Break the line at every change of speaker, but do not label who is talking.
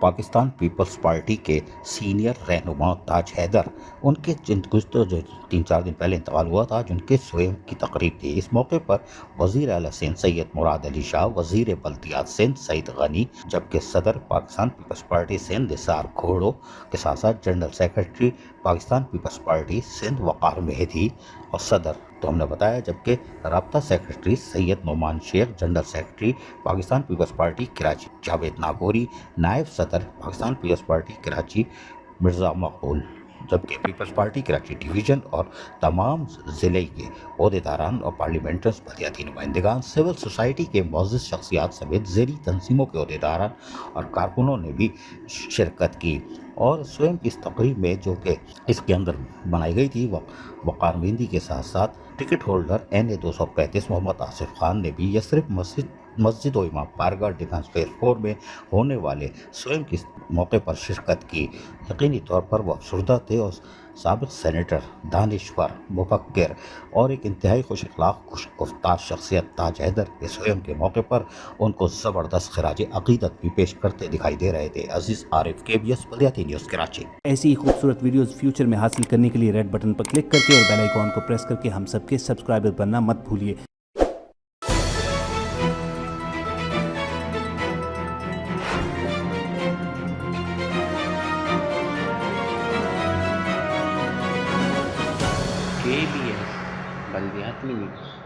Pakistan Peoples party کے senior رہنما تاج حیدر، ان کے گزشتہ جو 3-4 دن پہلے انتقال ہوا تھا، جن کے سوئم کی تقریب تھی۔ اس موقع پر وزیر اعلیٰ سندھ سید مراد علی شاہ، وزیر بلدیات سندھ سعید غنی، جبکہ صدر پاکستان پیپلز پارٹی سندھ نثار گھوڑو کے ساتھ ساتھ جنرل سیکرٹری پاکستان پیپلز پارٹی سندھ وقار مہدی اور صدر تو ہم نے بتایا، جبکہ رابطہ secretary Syed Noman Shaikh, general secretary Pakistan Peoples Party Karachi Javed Nagori, نائب صدر پاکستان پیپلز پارٹی کراچی مرزا مقبول، جبکہ پیپلز پارٹی کراچی ڈویژن اور تمام ضلع کے عہدیداران اور پارلیمنٹرز، بلدیاتی نمائندگان، سول سوسائٹی کے معزز شخصیات سمیت ذیلی تنظیموں کے عہدیداران اور کارکنوں نے بھی شرکت کی۔ اور سوئم کی اس تقریب میں، جو کہ اس کے اندر بنائی گئی تھی، وقار مہندی کے ساتھ ساتھ ٹکٹ ہولڈر NA 235 محمد آصف خان نے بھی یسرف مسجد و امام بارگاہ ڈیفنس فیز 4 میں ہونے والے سوئم کے موقع پر شرکت کی۔ یقینی طور پر وہ افسردہ تھے اور سابق سینیٹر، دانشور، مفکر اور ایک انتہائی خوش اخلاق، خوش گفتار شخصیت تاج حیدر کے سوئم کے موقع پر ان کو زبردست خراج عقیدت بھی پیش کرتے دکھائی دے رہے تھے۔ عزیز عارف، KBS بلدیاتی نیوز کراچی۔
ایسی ہی خوبصورت ویڈیوز فیوچر میں حاصل کرنے کے لیے ریڈ بٹن پر کلک کر کے اور بیل آئیکن کو پریس کر کے ہم سب کے سبسکرائبر بننا مت بھولیے۔
KBS بلدیاتی نیوز۔